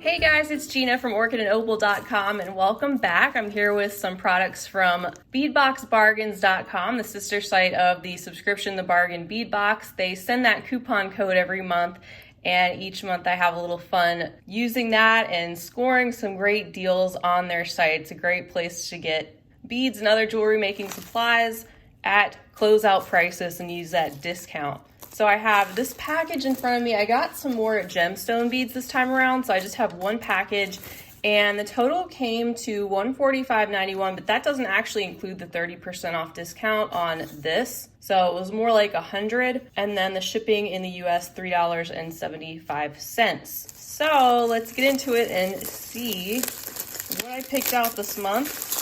Hey guys, it's Gina from Orchid and Opal.com and welcome back. I'm here with some products from beadboxbargains.com, the sister site of the subscription, the bargain bead box. They send that coupon code every month, and each month I have a little fun using that and scoring some great deals on their site. It's a great place to get beads and other jewelry making supplies at closeout prices and use that discount. So I have this package in front of me. I got some more gemstone beads this time around, so I just have one package, and the total came to $145.91, but that doesn't actually include the 30% off discount on this. So it was more like $100, and then the shipping in the US, $3.75. So let's get into it and see what I picked out this month.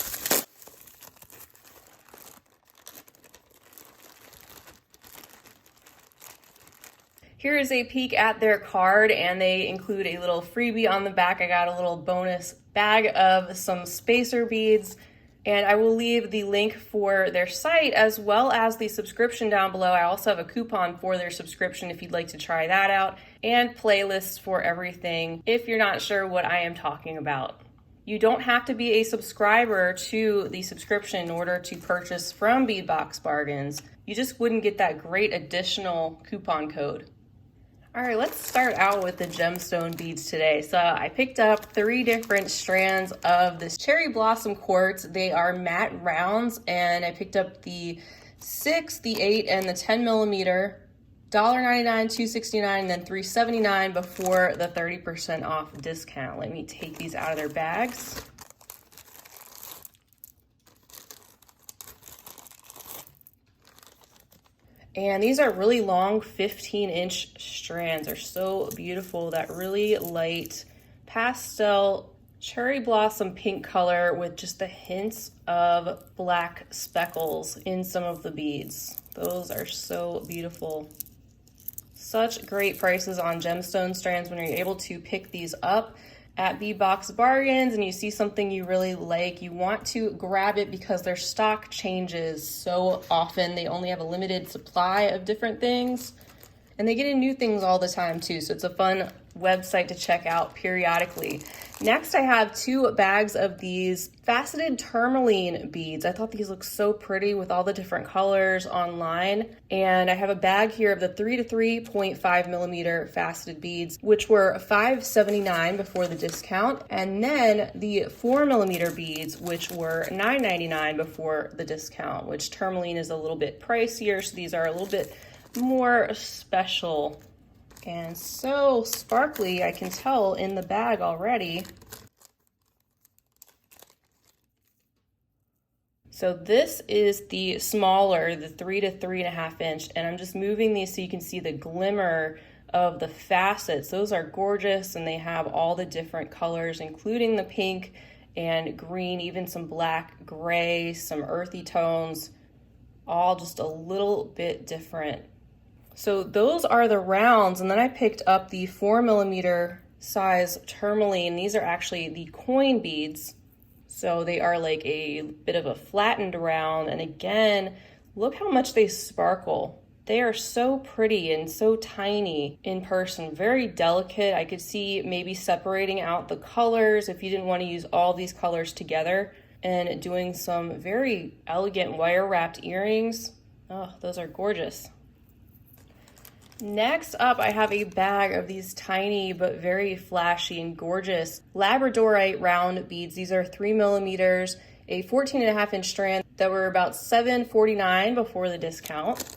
Here is a peek at their card, and they include a little freebie on the back. I got a little bonus bag of some spacer beads, and I will leave the link for their site as well as the subscription down below. I also have a coupon for their subscription if you'd like to try that out, and playlists for everything if you're not sure what I am talking about. You don't have to be a subscriber to the subscription in order to purchase from Bead Box Bargains. You just wouldn't get that great additional coupon code. All right, let's start out with the gemstone beads today. So I picked up 3 different strands of this cherry blossom quartz. They are matte rounds, and I picked up the 6, the 8, and the 10 millimeter. $1.99, $2.69, and then $3.79 before the 30% off discount. Let me take these out of their bags. And these are really long 15-inch strands. They're so beautiful. That really light pastel cherry blossom pink color with just the hints of black speckles in some of the beads. Those are so beautiful. Such great prices on gemstone strands when you're able to pick these up at Bead Box Bargains and you see something you really like. You want to grab it because their stock changes so often. They only have a limited supply of different things, and they get in new things all the time too, so it's a fun website to check out periodically. Next, I have 2 bags of these faceted tourmaline beads. I thought these looked so pretty with all the different colors online. And I have a bag here of the 3 to 3.5 millimeter faceted beads, which were $5.79 before the discount. And then the 4 millimeter beads, which were $9.99 before the discount, which tourmaline is a little bit pricier, so these are a little bit more special. And so sparkly, I can tell in the bag already. So this is the smaller, the 3 to 3.5 inch, and I'm just moving these so you can see the glimmer of the facets. Those are gorgeous, and they have all the different colors, including the pink and green, even some black, gray, some earthy tones, all just a little bit different. So those are the rounds, and then I picked up the 4 millimeter size tourmaline. These are actually the coin beads, so they are like a bit of a flattened round, and again, look how much they sparkle. They are so pretty and so tiny in person, very delicate. I could see maybe separating out the colors if you didn't want to use all these colors together, and doing some very elegant wire wrapped earrings. Oh, those are gorgeous. Next up, I have a bag of these tiny but very flashy and gorgeous Labradorite round beads. These are 3 millimeters, a 14.5 inch strand that were about $7.49 before the discount.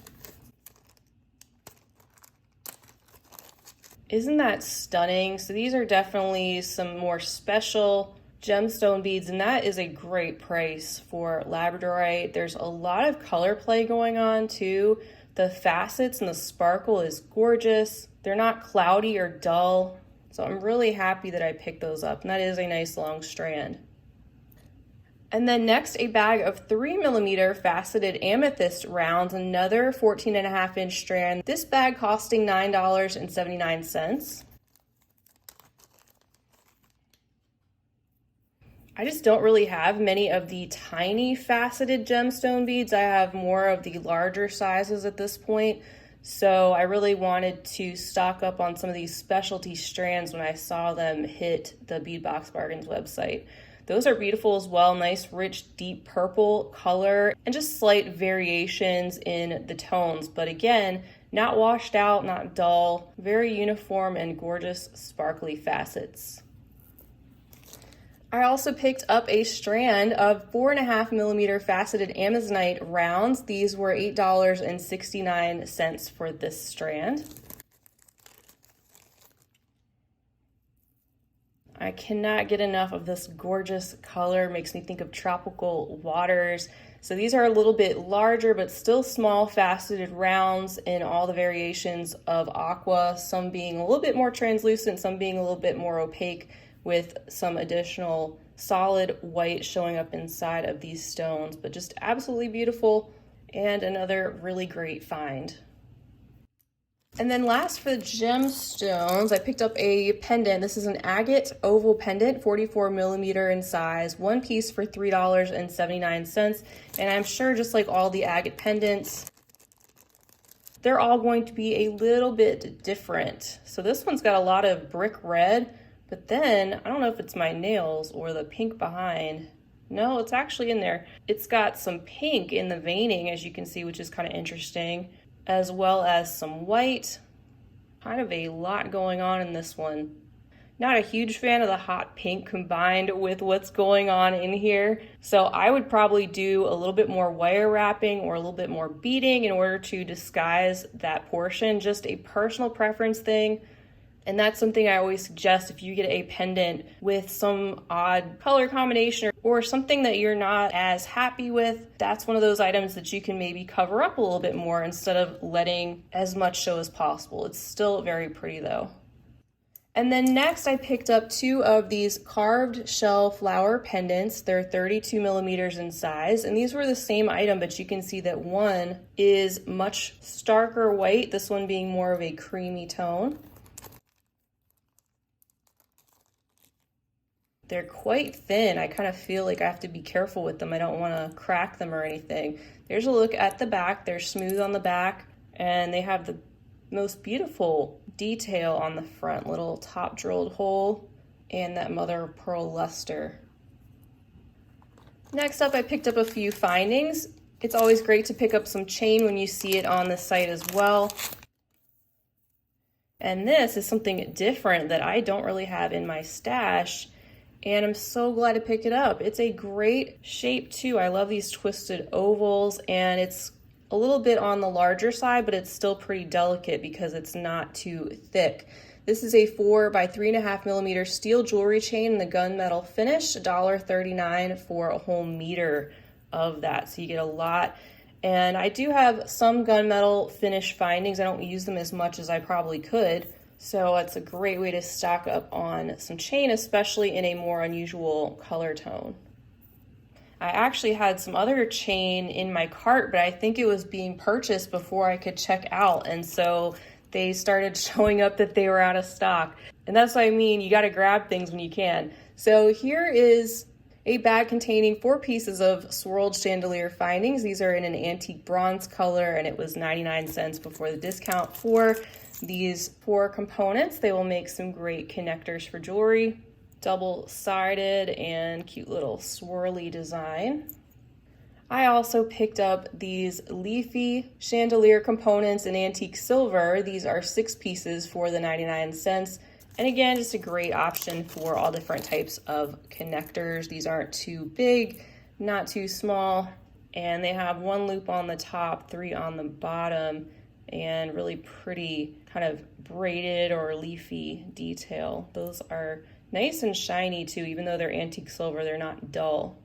Isn't that stunning? So these are definitely some more special gemstone beads, and that is a great price for Labradorite. There's a lot of color play going on too. The facets and the sparkle is gorgeous. They're not cloudy or dull, so I'm really happy that I picked those up, and that is a nice long strand. And then next, a bag of 3 millimeter faceted amethyst rounds, another 14.5 inch strand. This bag costing $9.79. I just don't really have many of the tiny faceted gemstone beads. I have more of the larger sizes at this point. So I really wanted to stock up on some of these specialty strands when I saw them hit the Bead Box Bargains website. Those are beautiful as well, nice rich deep purple color and just slight variations in the tones. But again, not washed out, not dull, very uniform and gorgeous sparkly facets. I also picked up a strand of 4.5mm faceted amazonite rounds. These were $8.69 for this strand. I cannot get enough of this gorgeous color. Makes me think of tropical waters. So these are a little bit larger, but still small faceted rounds in all the variations of aqua, some being a little bit more translucent, some being a little bit more opaque, with some additional solid white showing up inside of these stones, but just absolutely beautiful and another really great find. And then last for the gemstones, I picked up a pendant. This is an agate oval pendant, 44mm in size, one piece for $3.79. And I'm sure just like all the agate pendants, they're all going to be a little bit different. So this one's got a lot of brick red, but then I don't know if it's my nails or the pink behind. No, it's actually in there. It's got some pink in the veining, as you can see, which is kind of interesting, as well as some white. Kind of a lot going on in this one. Not a huge fan of the hot pink combined with what's going on in here. So I would probably do a little bit more wire wrapping or a little bit more beading in order to disguise that portion. Just a personal preference thing. And that's something I always suggest if you get a pendant with some odd color combination or something that you're not as happy with. That's one of those items that you can maybe cover up a little bit more instead of letting as much show as possible. It's still very pretty though. And then next I picked up two of these carved shell flower pendants. They're 32mm in size, and these were the same item, but you can see that one is much starker white, this one being more of a creamy tone. They're quite thin. I kind of feel like I have to be careful with them. I don't want to crack them or anything. There's a look at the back. They're smooth on the back, and they have the most beautiful detail on the front. Little top drilled hole and that mother of pearl luster. Next up, I picked up a few findings. It's always great to pick up some chain when you see it on the site as well. And this is something different that I don't really have in my stash, and I'm so glad to pick it up. It's a great shape too. I love these twisted ovals, and it's a little bit on the larger side, but it's still pretty delicate because it's not too thick. This is a 4 by 3.5mm steel jewelry chain in the gunmetal finish, $1.39 for a whole meter of that. So you get a lot. And I do have some gunmetal finish findings. I don't use them as much as I probably could. So it's a great way to stock up on some chain, especially in a more unusual color tone. I actually had some other chain in my cart, but I think it was being purchased before I could check out. And so they started showing up that they were out of stock. And that's what I mean, you gotta grab things when you can. So here is a bag containing 4 pieces of swirled chandelier findings. These are in an antique bronze color, and it was 99 cents before the discount for these 4 components. They will make some great connectors for jewelry. Double-sided and cute little swirly design. I also picked up these leafy chandelier components in antique silver. These are 6 pieces for the 99 cents. And again, just a great option for all different types of connectors. These aren't too big, not too small, and they have 1 loop on the top, 3 on the bottom, and really pretty kind of braided or leafy detail. Those are nice and shiny too, even though they're antique silver, they're not dull.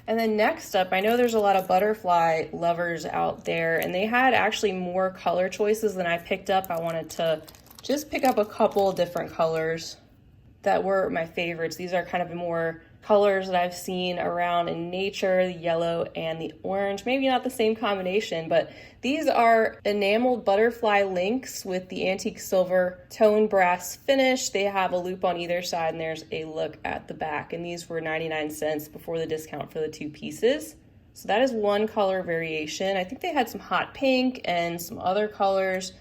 And then next up, I know there's a lot of butterfly lovers out there, and they had actually more color choices than I picked up. I wanted to just pick up a couple different colors that were my favorites. These are kind of more colors that I've seen around in nature, the yellow and the orange. Maybe not the same combination, but these are enameled butterfly links with the antique silver tone brass finish. They have a loop on either side, and there's a look at the back. And these were 99 cents before the discount for the 2 pieces. So that is one color variation. I think they had some hot pink and some other colors,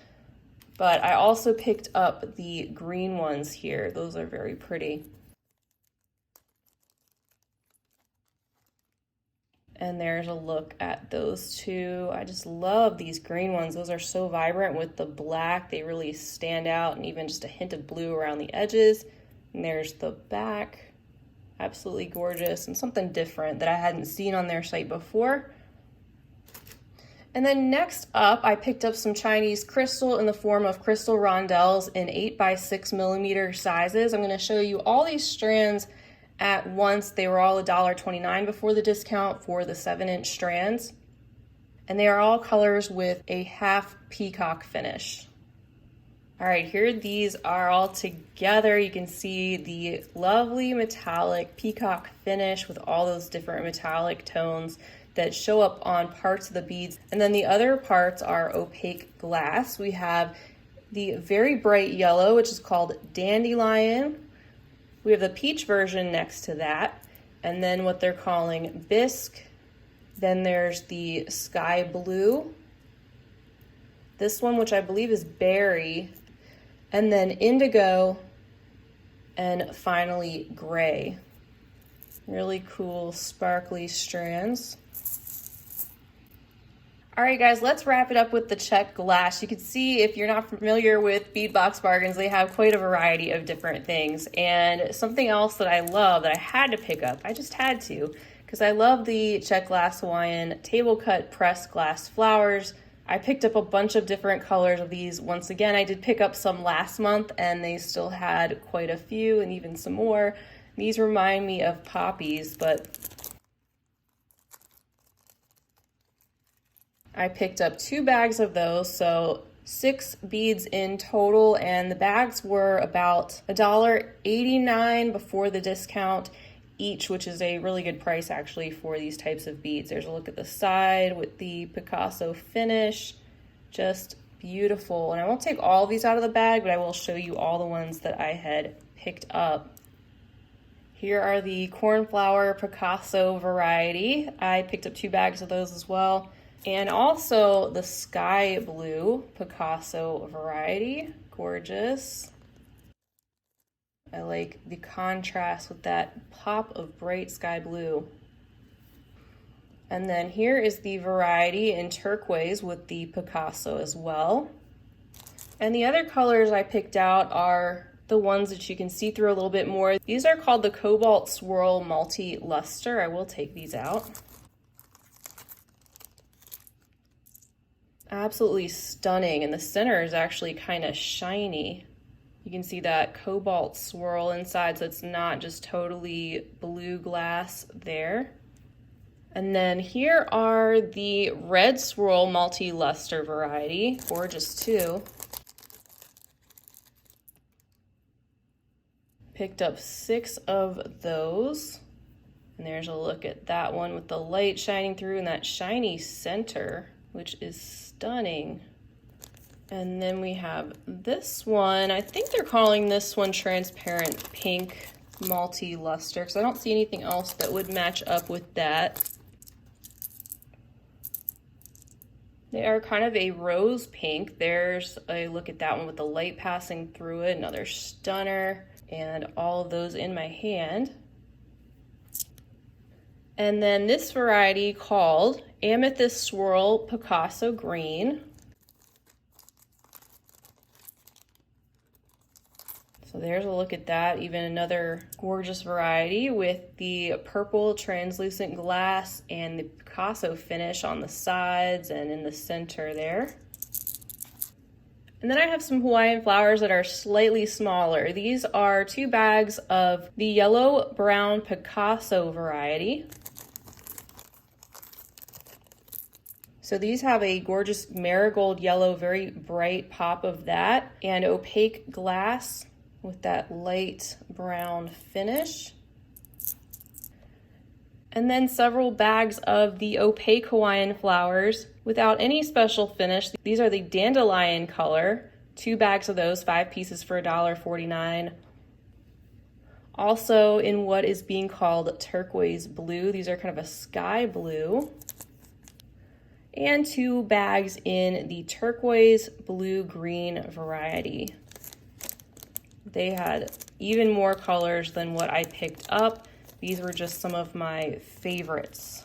but I also picked up the green ones here. Those are very pretty. And there's a look at those two. I just love these green ones. Those are so vibrant with the black. They really stand out, and even just a hint of blue around the edges. And there's the back. Absolutely gorgeous and something different that I hadn't seen on their site before. And then next up, I picked up some Chinese crystal in the form of crystal rondelles in 8x6mm sizes. I'm going to show you all these strands at once. They were all $1.29 before the discount for the 7-inch strands. And they are all colors with a half peacock finish. All right, here these are all together. You can see the lovely metallic peacock finish with all those different metallic tones that show up on parts of the beads. And then the other parts are opaque glass. We have the very bright yellow, which is called dandelion. We have the peach version next to that, and then what they're calling bisque. Then there's the sky blue. This one, which I believe is berry, and then indigo, and finally gray. Really cool, sparkly strands. All right, guys, let's wrap it up with the check glass. You can see, if you're not familiar with Bead Box Bargains, they have quite a variety of different things. And something else that I love that I had to pick up, I just had to, because I love the check glass Hawaiian table cut pressed glass flowers. I picked up a bunch of different colors of these. Once again, I did pick up some last month, and they still had quite a few and even some more. These remind me of poppies, but I picked up 2 bags of those, so 6 beads in total, and the bags were about $1.89 before the discount each, which is a really good price actually for these types of beads. There's a look at the side with the Picasso finish, just beautiful. And I won't take all of these out of the bag, but I will show you all the ones that I had picked up. Here are the cornflower Picasso variety. I picked up 2 bags of those as well. And also the sky blue Picasso variety, gorgeous. I like the contrast with that pop of bright sky blue. And then here is the variety in turquoise with the Picasso as well. And the other colors I picked out are the ones that you can see through a little bit more. These are called the Cobalt Swirl Multi-Luster. I will take these out. Absolutely stunning, and the center is actually kind of shiny. You can see that cobalt swirl inside, so it's not just totally blue glass there. And then here are the red swirl multi-luster variety, gorgeous too. Picked up 6 of those, and there's a look at that one with the light shining through and that shiny center, which is stunning. And then we have this one. I think they're calling this one transparent pink multi-luster, because I don't see anything else that would match up with that. They are kind of a rose pink. There's a look at that one with the light passing through it, another stunner, and all of those in my hand. And then this variety called Amethyst Swirl Picasso Green. So there's a look at that, even another gorgeous variety with the purple translucent glass and the Picasso finish on the sides and in the center there. And then I have some Hawaiian flowers that are slightly smaller. These are 2 bags of the yellow brown Picasso variety. So these have a gorgeous marigold yellow, very bright pop of that, and opaque glass with that light brown finish. And then several bags of the opaque Hawaiian flowers without any special finish. These are the dandelion color, 2 bags of those, 5 pieces for $1.49. Also in what is being called turquoise blue. These are kind of a sky blue. And 2 bags in the turquoise blue-green variety. They had even more colors than what I picked up. These were just some of my favorites.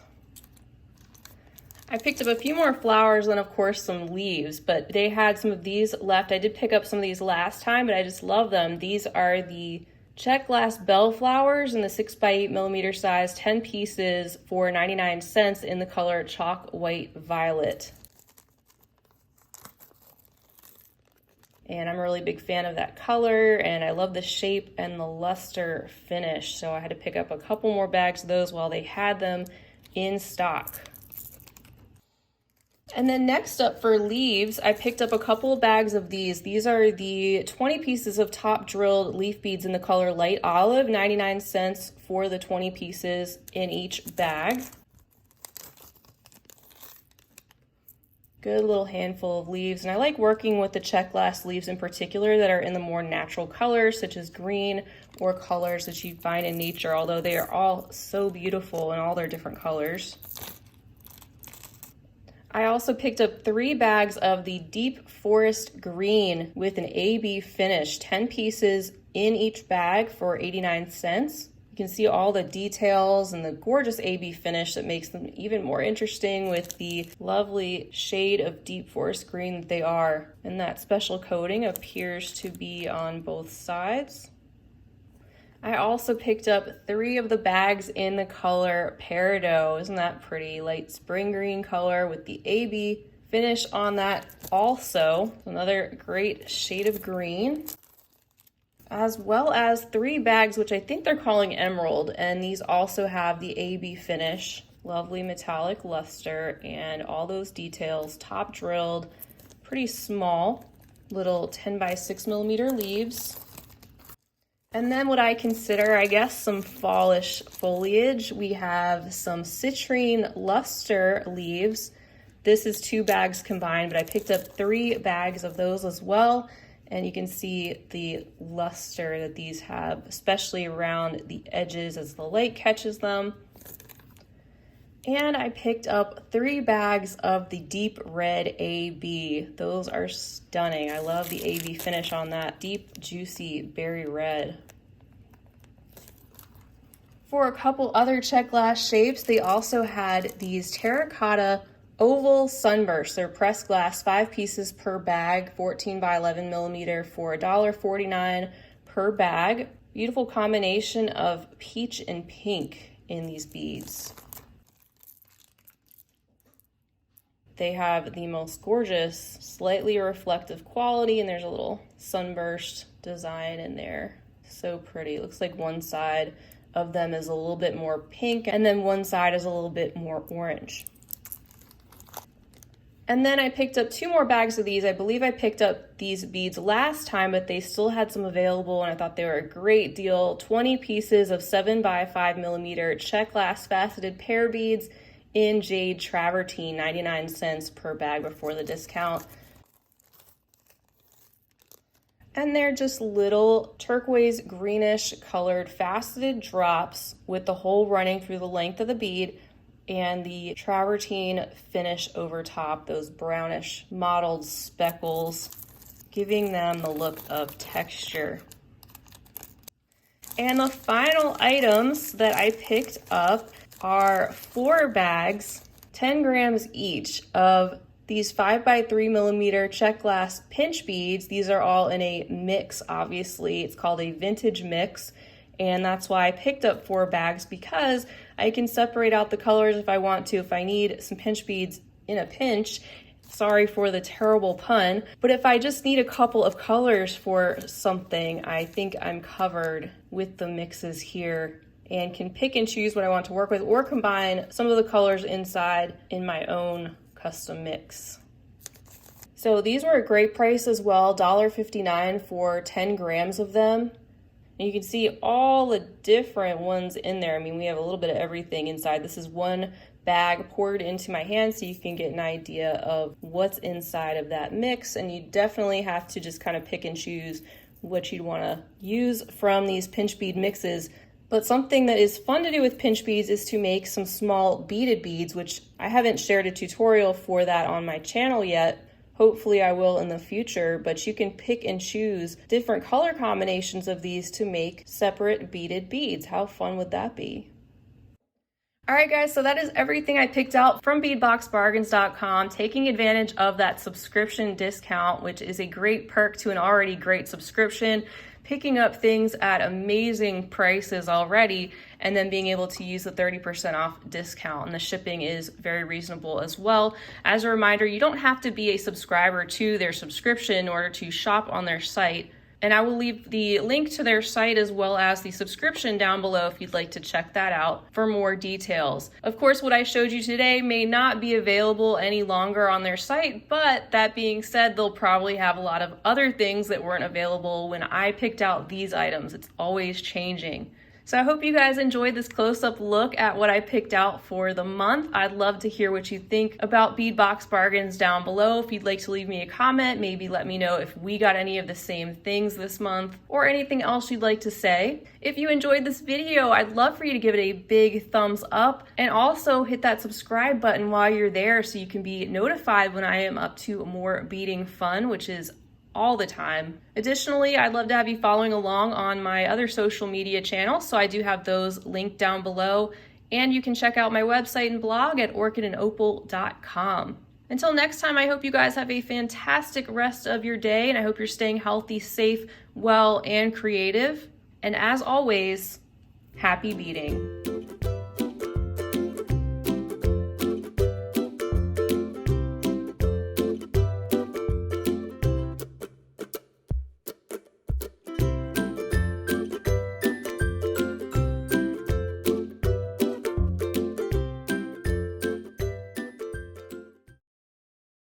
I picked up a few more flowers and of course some leaves, but they had some of these left. I did pick up some of these last time, but I just love them. These are the check glass bellflowers in the 6x8mm size, 10 pieces for 99 cents in the color chalk white violet. And I'm a really big fan of that color, and I love the shape and the luster finish. So I had to pick up a couple more bags of those while they had them in stock. And then next up for leaves, I picked up a couple of bags of these. These are the 20 pieces of top drilled leaf beads in the color light olive, 99 cents for the 20 pieces in each bag. Good little handful of leaves, and I like working with the check glass leaves in particular that are in the more natural colors such as green or colors that you find in nature, although they are all so beautiful in all their different colors. I also picked up 3 bags of the deep forest green with an AB finish, 10 pieces in each bag for 89 cents. You can see all the details and the gorgeous AB finish that makes them even more interesting with the lovely shade of deep forest green that they are. And that special coating appears to be on both sides. I also picked up 3 of the bags in the color peridot. Isn't that pretty? Light spring green color with the AB finish on that also. Another great shade of green. As well as 3 bags, which I think they're calling emerald, and these also have the AB finish. Lovely metallic luster and all those details, top drilled, pretty small, little 10x6mm leaves. And then what I consider, I guess, some fallish foliage. We have some citrine luster leaves. This is 2 bags combined, but I picked up 3 bags of those as well. And you can see the luster that these have, especially around the edges as the light catches them. And I picked up 3 bags of the deep red AB. Those are stunning. I love the AB finish on that deep, juicy berry red. For a couple other check glass shapes, they also had these terracotta oval sunbursts. They're pressed glass, 5 pieces per bag, 14x11mm for $1.49 per bag. Beautiful combination of peach and pink in these beads. They have the most gorgeous, slightly reflective quality, and there's a little sunburst design in there. So pretty. It looks like one side of them is a little bit more pink, and then one side is a little bit more orange. And then I picked up 2 more bags of these. I believe I picked up these beads last time, but they still had some available, and I thought they were a great deal. 20 pieces of 7x5mm check glass faceted pear beads in jade travertine, 99 cents per bag before the discount. And they're just little turquoise greenish colored faceted drops with the hole running through the length of the bead and the travertine finish over top, those brownish mottled speckles, giving them the look of texture. And the final items that I picked up are 4 bags, 10 grams each, of these 5x3mm check glass pinch beads. These are all in a mix, obviously. It's called a vintage mix, and that's why I picked up 4 bags, because I can separate out the colors if I want to, if I need some pinch beads in a pinch. Sorry for the terrible pun, but if I just need a couple of colors for something, I think I'm covered with the mixes here and can pick and choose what I want to work with or combine some of the colors inside in my own custom mix. So these were a great price as well, $1.59 for 10 grams of them. And you can see all the different ones in there. I mean, we have a little bit of everything inside. This is one bag poured into my hand so you can get an idea of what's inside of that mix. And you definitely have to just kind of pick and choose what you'd want to use from these pinch bead mixes. But something that is fun to do with pinch beads is to make some small beaded beads, which I haven't shared a tutorial for that on my channel yet. Hopefully I will in the future, but you can pick and choose different color combinations of these to make separate beaded beads. How fun would that be? All right, guys, so that is everything I picked out from beadboxbargains.com, taking advantage of that subscription discount, which is a great perk to an already great subscription, picking up things at amazing prices already, and then being able to use the 30% off discount. And the shipping is very reasonable as well. As a reminder, you don't have to be a subscriber to their subscription in order to shop on their site. And I will leave the link to their site as well as the subscription down below if you'd like to check that out for more details. Of course, what I showed you today may not be available any longer on their site, but that being said, they'll probably have a lot of other things that weren't available when I picked out these items. It's always changing. So I hope you guys enjoyed this close-up look at what I picked out for the month. I'd love to hear what you think about Bead Box Bargains down below. If you'd like to leave me a comment, maybe let me know if we got any of the same things this month or anything else you'd like to say. If you enjoyed this video, I'd love for you to give it a big thumbs up and also hit that subscribe button while you're there so you can be notified when I am up to more beading fun, which is all the time. Additionally, I'd love to have you following along on my other social media channels, so I do have those linked down below, and you can check out my website and blog at orchidandopal.com. Until next time, I hope you guys have a fantastic rest of your day, and I hope you're staying healthy, safe, well, and creative. And as always, happy beading.